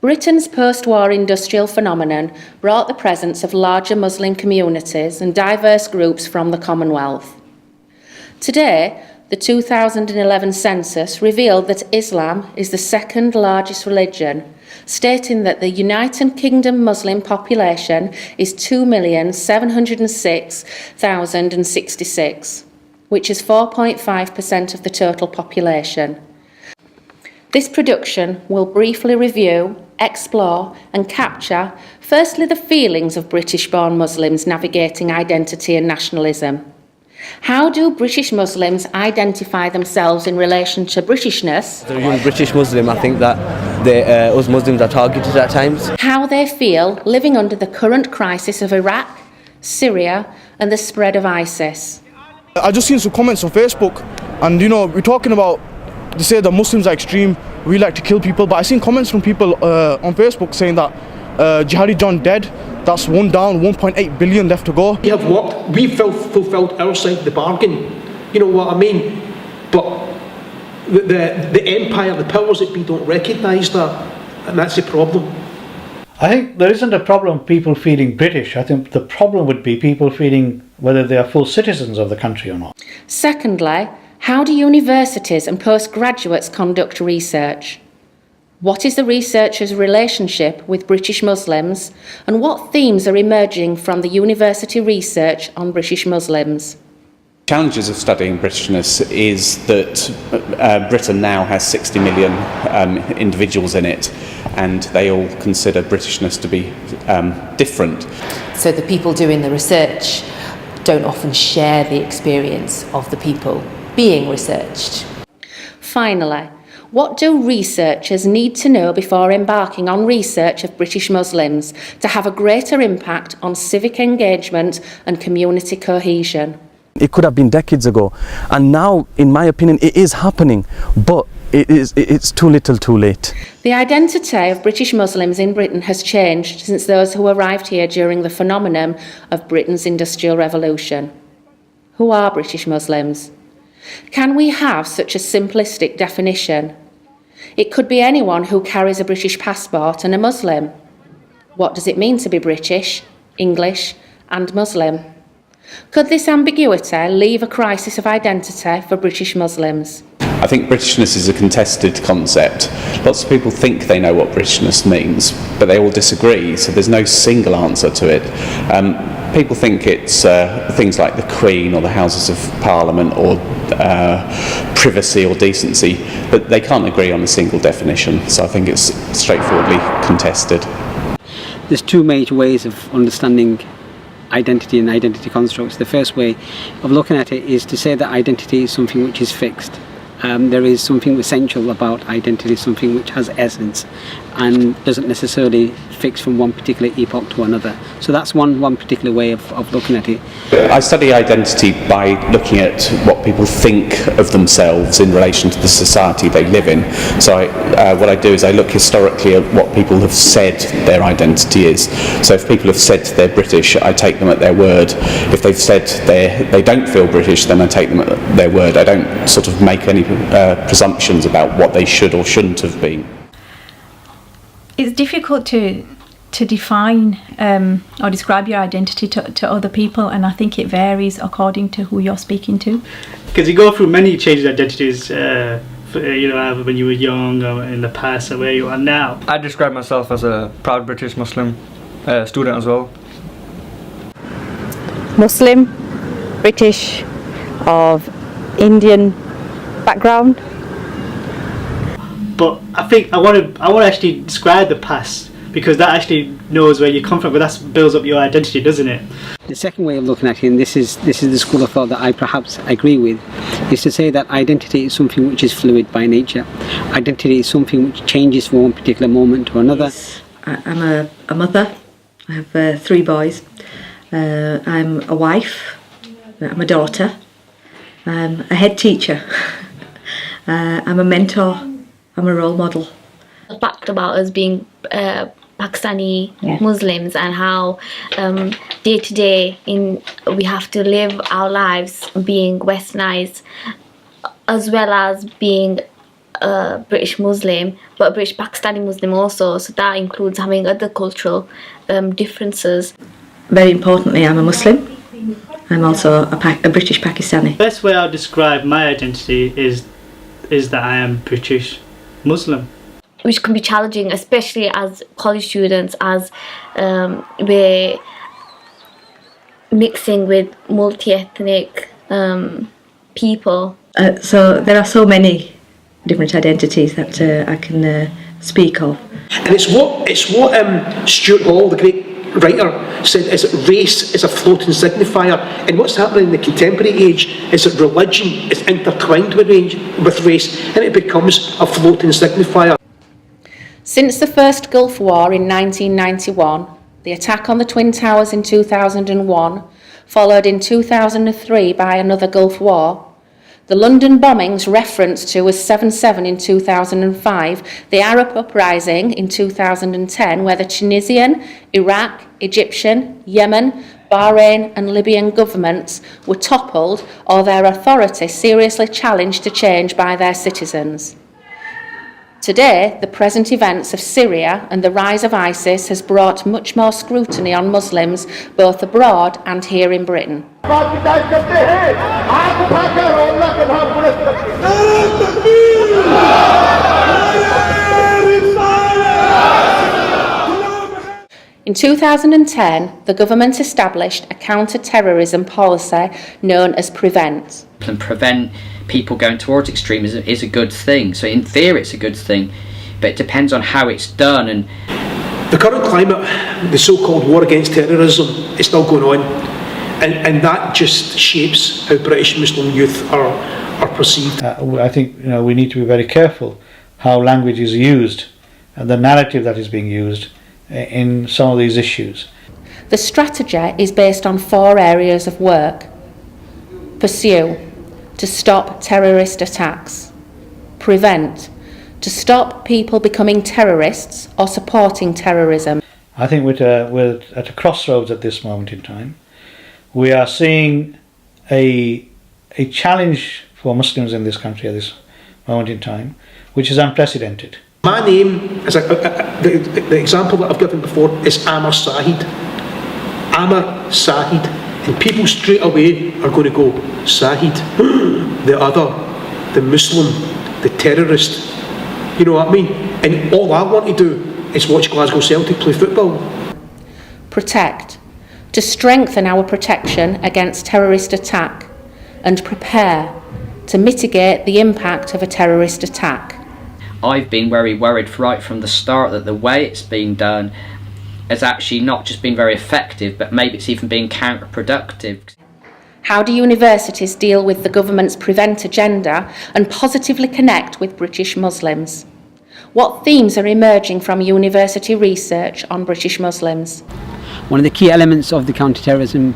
Britain's post-war industrial phenomenon brought the presence of larger Muslim communities and diverse groups from the Commonwealth. Today, the 2011 census revealed that Islam is the second largest religion, stating that the United Kingdom Muslim population is 2,706,066, which is 4.5% of the total population. This production will briefly review, explore and capture, firstly, the feelings of British-born Muslims navigating identity and nationalism. How do British Muslims identify themselves in relation to Britishness? As a young British Muslim, I think that us Muslims are targeted at times. How they feel living under the current crisis of Iraq, Syria and the spread of ISIS. I just seen some comments on Facebook and we're talking about, they say that Muslims are extreme, we like to kill people, but I seen comments from people on Facebook saying that Jihadi John dead, that's one down, 1.8 billion left to go. We have worked, we've fulfilled our side of the bargain, you know what I mean? But the empire, the powers that be don't recognise that, and that's the problem. I think there isn't a problem of people feeling British. I think the problem would be people feeling whether they are full citizens of the country or not. Secondly, how do universities and postgraduates conduct research? What is the researchers' relationship with British Muslims, and what themes are emerging from the university research on British Muslims? Challenges of studying Britishness is that Britain now has 60 million individuals in it, and they all consider Britishness to be different. So the people doing the research don't often share the experience of the people being researched. Finally, what do researchers need to know before embarking on research of British Muslims to have a greater impact on civic engagement and community cohesion? It could have been decades ago, and now, in my opinion, it is happening, but it's too little too late. The identity of British Muslims in Britain has changed since those who arrived here during the phenomenon of Britain's Industrial Revolution. Who are British Muslims? Can we have such a simplistic definition? It could be anyone who carries a British passport and a Muslim. What does it mean to be British, English and Muslim? Could this ambiguity leave a crisis of identity for British Muslims? I think Britishness is a contested concept. Lots of people think they know what Britishness means, but they all disagree, so there's no single answer to it. People think it's things like the Queen or the Houses of Parliament or privacy or decency, but they can't agree on a single definition, so I think it's straightforwardly contested. There's two major ways of understanding identity and identity constructs. The first way of looking at it is to say that identity is something which is fixed. There is something essential about identity, something which has essence and doesn't necessarily fix from one particular epoch to another. So that's one particular way of looking at it. I study identity by looking at what people think of themselves in relation to the society they live in. So what I do is I look historically at what people have said their identity is. So if people have said they're British, I take them at their word. If they've said they don't feel British, then I take them at their word. I don't sort of make any presumptions about what they should or shouldn't have been. It's difficult to define or describe your identity to other people, and I think it varies according to who you're speaking to. Because you go through many changes of identities, either when you were young or in the past or where you are now. I describe myself as a proud British Muslim student as well. Muslim, British, of Indian background. But I think I want to actually describe the past, because that actually knows where you come from, but that builds up your identity, doesn't it? The second way of looking at it, and this is the school of thought that I perhaps agree with, is to say that identity is something which is fluid by nature. Identity is something which changes from one particular moment to another. Yes. I'm a mother. I have 3 boys. I'm a wife. I'm a daughter. I'm a head teacher. I'm a mentor. I'm a role model. The fact about us being Pakistani Muslims and how day to day we have to live our lives being westernized, as well as being a British Muslim, but a British Pakistani Muslim also. So that includes having other cultural differences. Very importantly, I'm a Muslim. I'm also a British Pakistani. The best way I'll describe my identity is that I am British Muslim. Which can be challenging, especially as college students, as we're mixing with multi-ethnic people. So there are so many different identities that I can speak of. And it's what Stuart Hall, the great writer, said is that race is a floating signifier, and what's happening in the contemporary age is that religion is intertwined with race, and it becomes a floating signifier. Since the first Gulf War in 1991, the attack on the Twin Towers in 2001, followed in 2003 by another Gulf War, the London bombings referenced to as 7/7 in 2005, the Arab uprising in 2010, where the Tunisian, Iraq, Egyptian, Yemen, Bahrain and Libyan governments were toppled or their authority seriously challenged to change by their citizens. Today, the present events of Syria and the rise of ISIS has brought much more scrutiny on Muslims, both abroad and here in Britain. In 2010, the government established a counter-terrorism policy known as PREVENT. And prevent people going towards extremism is a good thing. So in theory it's a good thing, but it depends on how it's done. And the current climate, the so-called war against terrorism, is still going on, and that just shapes how British Muslim youth are perceived. I think we need to be very careful how language is used and the narrative that is being used in some of these issues. The strategy is based on 4 areas of work. Pursue, to stop terrorist attacks. Prevent, to stop people becoming terrorists or supporting terrorism. I think we're at a crossroads at this moment in time. We are seeing a challenge for Muslims in this country at this moment in time, which is unprecedented. My name, as the example that I've given before, is Amr Sahid. Amr Sahid. And people straight away are going to go, Sahid, the other, the Muslim, the terrorist. You know what I mean? And all I want to do is watch Glasgow Celtic play football. Protect, to strengthen our protection against terrorist attack, and prepare to mitigate the impact of a terrorist attack. I've been very worried right from the start that the way it's been done has actually not just been very effective, but maybe it's even been counterproductive. How do universities deal with the government's PREVENT agenda and positively connect with British Muslims? What themes are emerging from university research on British Muslims? One of the key elements of the Counter-Terrorism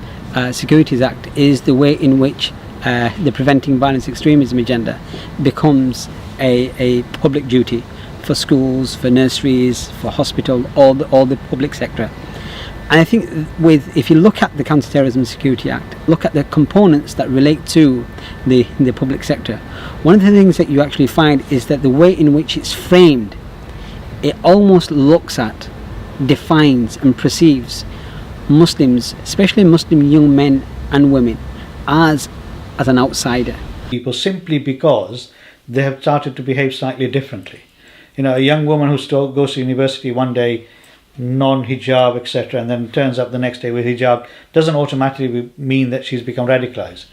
Securities Act is the way in which the Preventing Violence Extremism agenda becomes a public duty for schools, for nurseries, for hospitals, all the public sector. And I think if you look at the Counter-Terrorism Security Act, look at the components that relate to the public sector, one of the things that you actually find is that the way in which it's framed, it almost looks at, defines and perceives Muslims, especially Muslim young men and women, as an outsider. People simply because they have started to behave slightly differently. A young woman who still goes to university one day, non-hijab, etc., and then turns up the next day with hijab, doesn't automatically mean that she's become radicalised.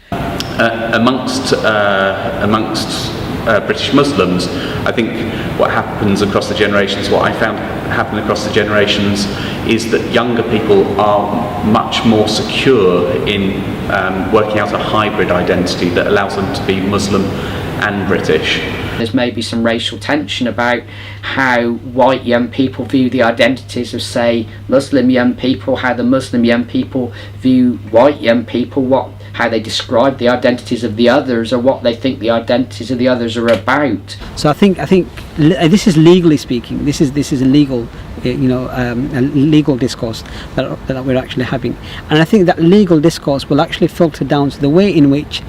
Amongst British Muslims, I think what happens across the generations, what I found happen across the generations, is that younger people are much more secure in working out a hybrid identity that allows them to be Muslim and British. There's maybe some racial tension about how white young people view the identities of, say, Muslim young people, how the Muslim young people view white young people, how they describe the identities of the others, or what they think the identities of the others are about. So I think this is legally speaking. This is a legal, a legal discourse that we're actually having, and I think that legal discourse will actually filter down to the way in which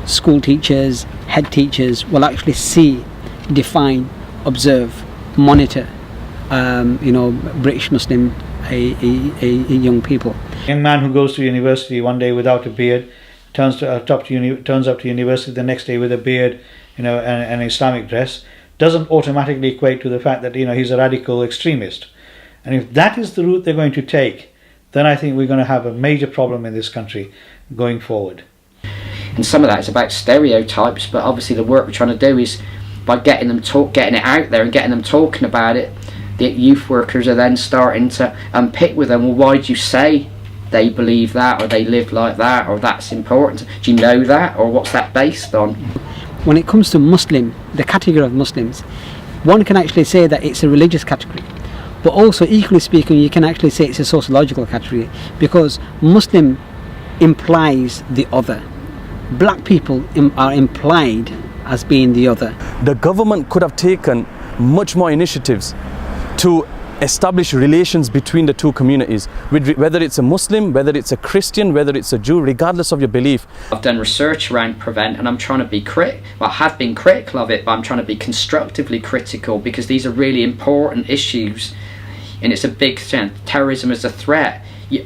school teachers, head teachers will actually see define, observe, monitor, British Muslim young people. A young man who goes to university one day without a beard, turns up to university the next day with a beard, and Islamic dress, doesn't automatically equate to the fact that he's a radical extremist. And if that is the route they're going to take, then I think we're going to have a major problem in this country going forward. And some of that is about stereotypes, but obviously the work we're trying to do is by getting it out there and getting them talking about it. The youth workers are then starting to unpick with them, well, why do you say they believe that, or they live like that, or that's important? Do you know that, or what's that based on? When it comes to Muslim, the category of Muslims, one can actually say that it's a religious category, but also equally speaking you can actually say it's a sociological category, because Muslim implies the other. Black people are implied as being the other. The government could have taken much more initiatives to establish relations between the two communities, whether it's a Muslim, whether it's a Christian, whether it's a Jew, regardless of your belief. I've done research around Prevent, and I'm trying to be I have been critical of it, but I'm trying to be constructively critical, because these are really important issues, and it's a big thing. Terrorism is a threat.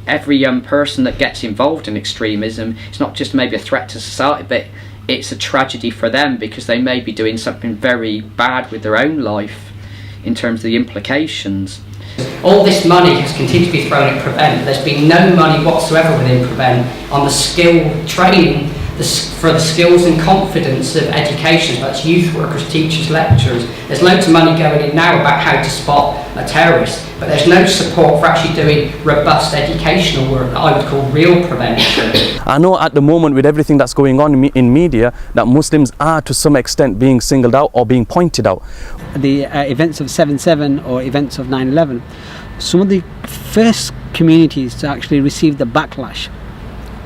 Every young person that gets involved in extremism, it's not just maybe a threat to society, but it's a tragedy for them, because they may be doing something very bad with their own life in terms of the implications. All this money has continued to be thrown at Prevent. There's been no money whatsoever within Prevent on the skill training, for the skills and confidence of education. That's youth workers, teachers, lecturers. There's loads of money going in now about how to spot a terrorist, but there's no support for actually doing robust educational work that I would call real prevention. I know at the moment, with everything that's going on in media, that Muslims are to some extent being singled out or being pointed out. The events of 7/7 or events of 9/11, some of the first communities to actually receive the backlash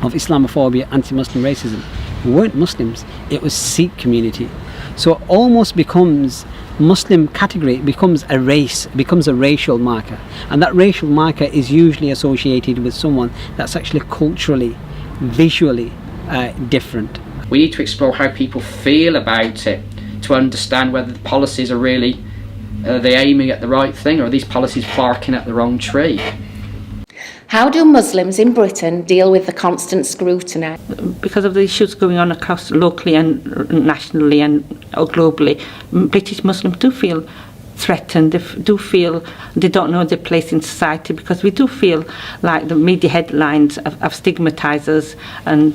of Islamophobia, anti-Muslim racism weren't Muslims, it was Sikh community. So it almost becomes Muslim category, it becomes a race, it becomes a racial marker, and that racial marker is usually associated with someone that's actually culturally, visually different. We need to explore how people feel about it to understand whether the policies are really, are they aiming at the right thing, or are these policies barking at the wrong tree? How do Muslims in Britain deal with the constant scrutiny? Because of the issues going on across locally and nationally and globally, British Muslims do feel threatened, they do feel they don't know their place in society, because we do feel like the media headlines have stigmatised us, and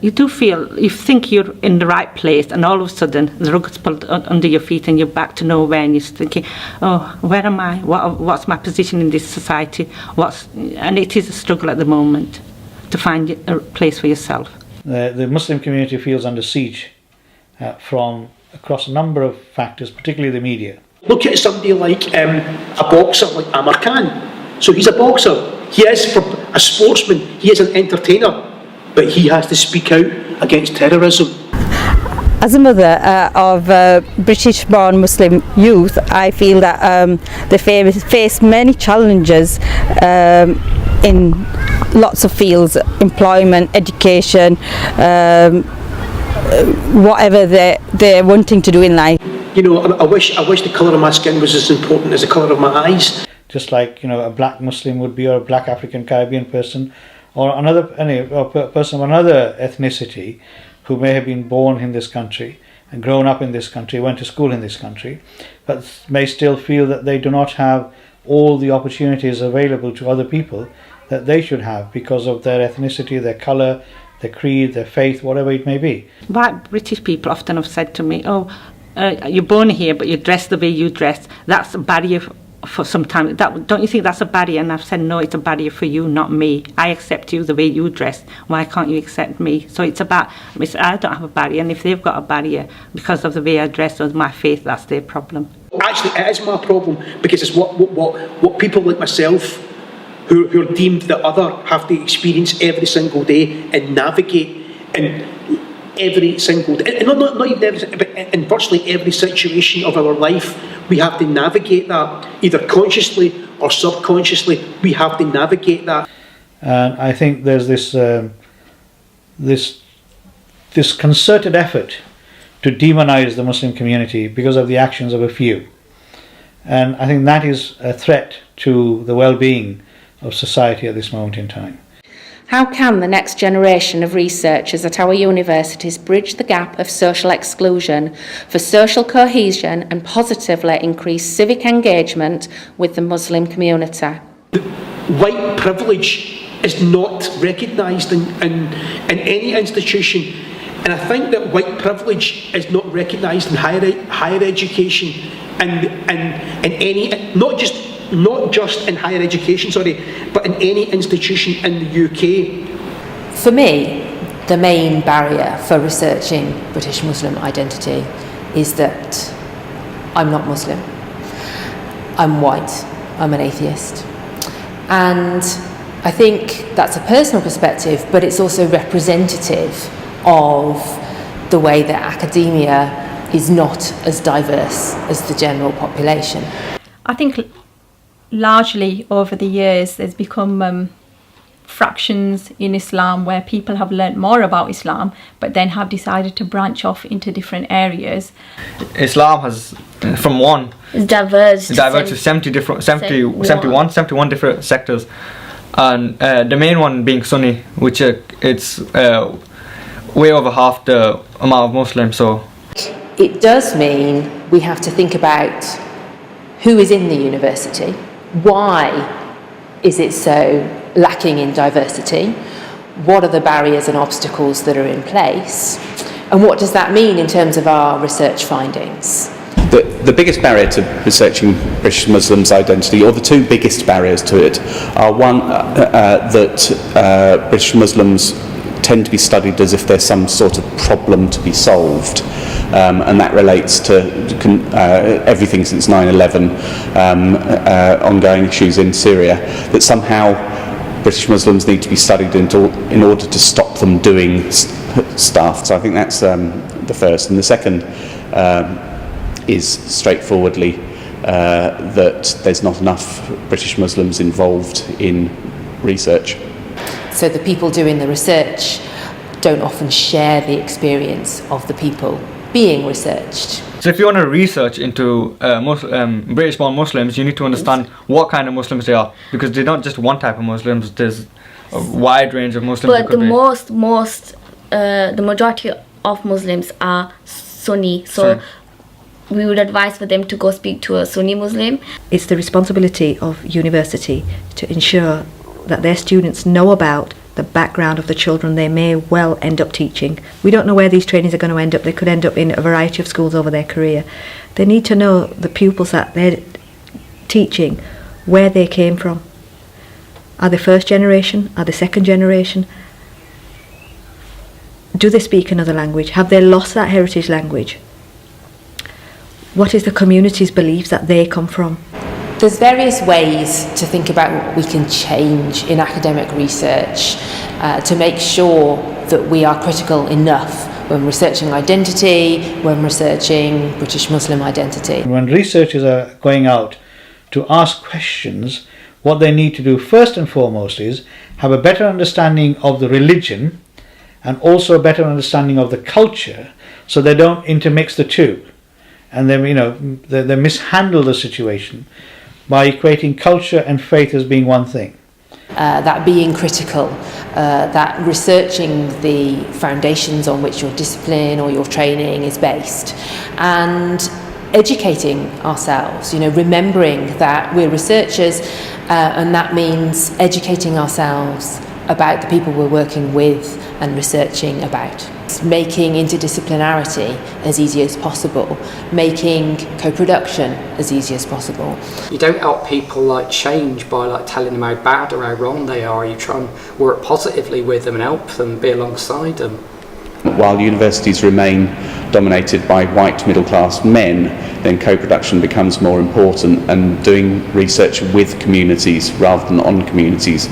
you do feel, you think you're in the right place, and all of a sudden the rug is pulled under your feet and you're back to nowhere, and you're thinking, oh, where am I? What's my position in this society? And it is a struggle at the moment to find a place for yourself. The Muslim community feels under siege from across a number of factors, particularly the media. Look at somebody like a boxer like Amar Khan. So he's a boxer, he is a sportsman, he is an entertainer, but he has to speak out against terrorism. As a mother of British-born Muslim youth, I feel that they face many challenges in lots of fields: employment, education, whatever they're wanting to do in life. You know, I wish the colour of my skin was as important as the colour of my eyes. Just like, you know, a black Muslim would be, or a black African Caribbean person, or a person of another ethnicity who may have been born in this country and grown up in this country, went to school in this country, but may still feel that they do not have all the opportunities available to other people that they should have because of their ethnicity, their colour, their creed, their faith, whatever it may be. White British people often have said to me, oh, you're born here but you dress the way you dress, that's a barrier for some time. Don't you think that's a barrier? And I've said, no, it's a barrier for you, not me. I accept you the way you dress, why can't you accept me? So it's about, I don't have a barrier, and if they've got a barrier because of the way I dress or my faith, that's their problem. Actually, it is my problem, because it's what people like myself who are deemed the other have to experience every single day and navigate in every single day, and not even every, but in virtually every situation of our life. We have to navigate that, either consciously or subconsciously. We have to navigate that. And I think there's this concerted effort to demonize the Muslim community because of the actions of a few. And I think that is a threat to the well-being of society at this moment in time. How can the next generation of researchers at our universities bridge the gap of social exclusion for social cohesion and positively increase civic engagement with the Muslim community? White privilege is not recognised in any institution, and I think that white privilege is not recognised in higher education and any, not just in higher education, but in any institution in the UK. For me, the main barrier for researching British Muslim identity is that I'm not Muslim. I'm white. I'm an atheist. And I think that's a personal perspective, but it's also representative of the way that academia is not as diverse as the general population. I think largely over the years there's become fractions in Islam where people have learnt more about Islam but then have decided to branch off into different areas. Islam has from one diverged to 71 different sectors, and the main one being Sunni, which it's way over half the amount of Muslims. So it does mean we have to think about who is in the university, why is it so lacking in diversity, what are the barriers and obstacles that are in place, and what does that mean in terms of our research findings. The biggest barrier to researching British Muslims' identity, or the two biggest barriers to it, are one, that British Muslims tend to be studied as if there's some sort of problem to be solved, and that relates to everything since 9/11, ongoing issues in Syria, that somehow British Muslims need to be studied in order to stop them doing stuff. So I think that's the first. And the second is straightforwardly that there's not enough British Muslims involved in research. So the people doing the research don't often share the experience of the people being researched. So if you want to research into British-born Muslims, you need to understand what kind of Muslims they are, because they're not just one type of Muslims. There's a wide range of Muslims. But the majority of Muslims are Sunni, so we would advise for them to go speak to a Sunni Muslim. It's the responsibility of university to ensure that their students know about the background of the children they may well end up teaching. We don't know where these trainees are going to end up. They could end up in a variety of schools over their career. They need to know the pupils that they're teaching, where they came from. Are they first generation? Are they second generation? Do they speak another language? Have they lost that heritage language? What is the community's beliefs that they come from? There's various ways to think about what we can change in academic research to make sure that we are critical enough when researching identity, when researching British Muslim identity. When researchers are going out to ask questions, what they need to do first and foremost is have a better understanding of the religion and also a better understanding of the culture, so they don't intermix the two. And then, they mishandle the situation by equating culture and faith as being one thing. That being critical, that researching the foundations on which your discipline or your training is based, and educating ourselves, remembering that we're researchers, and that means educating ourselves about the people we're working with and researching about. Making interdisciplinarity as easy as possible, making co-production as easy as possible. You don't help people change by telling them how bad or how wrong they are. You try and work positively with them and help them, be alongside them. While universities remain dominated by white middle-class men, then co-production becomes more important, and doing research with communities rather than on communities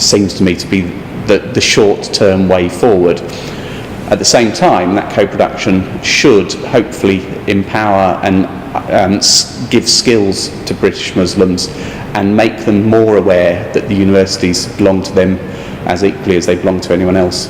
seems to me to be the short-term way forward. At the same time, that co-production should hopefully empower and give skills to British Muslims and make them more aware that the universities belong to them as equally as they belong to anyone else.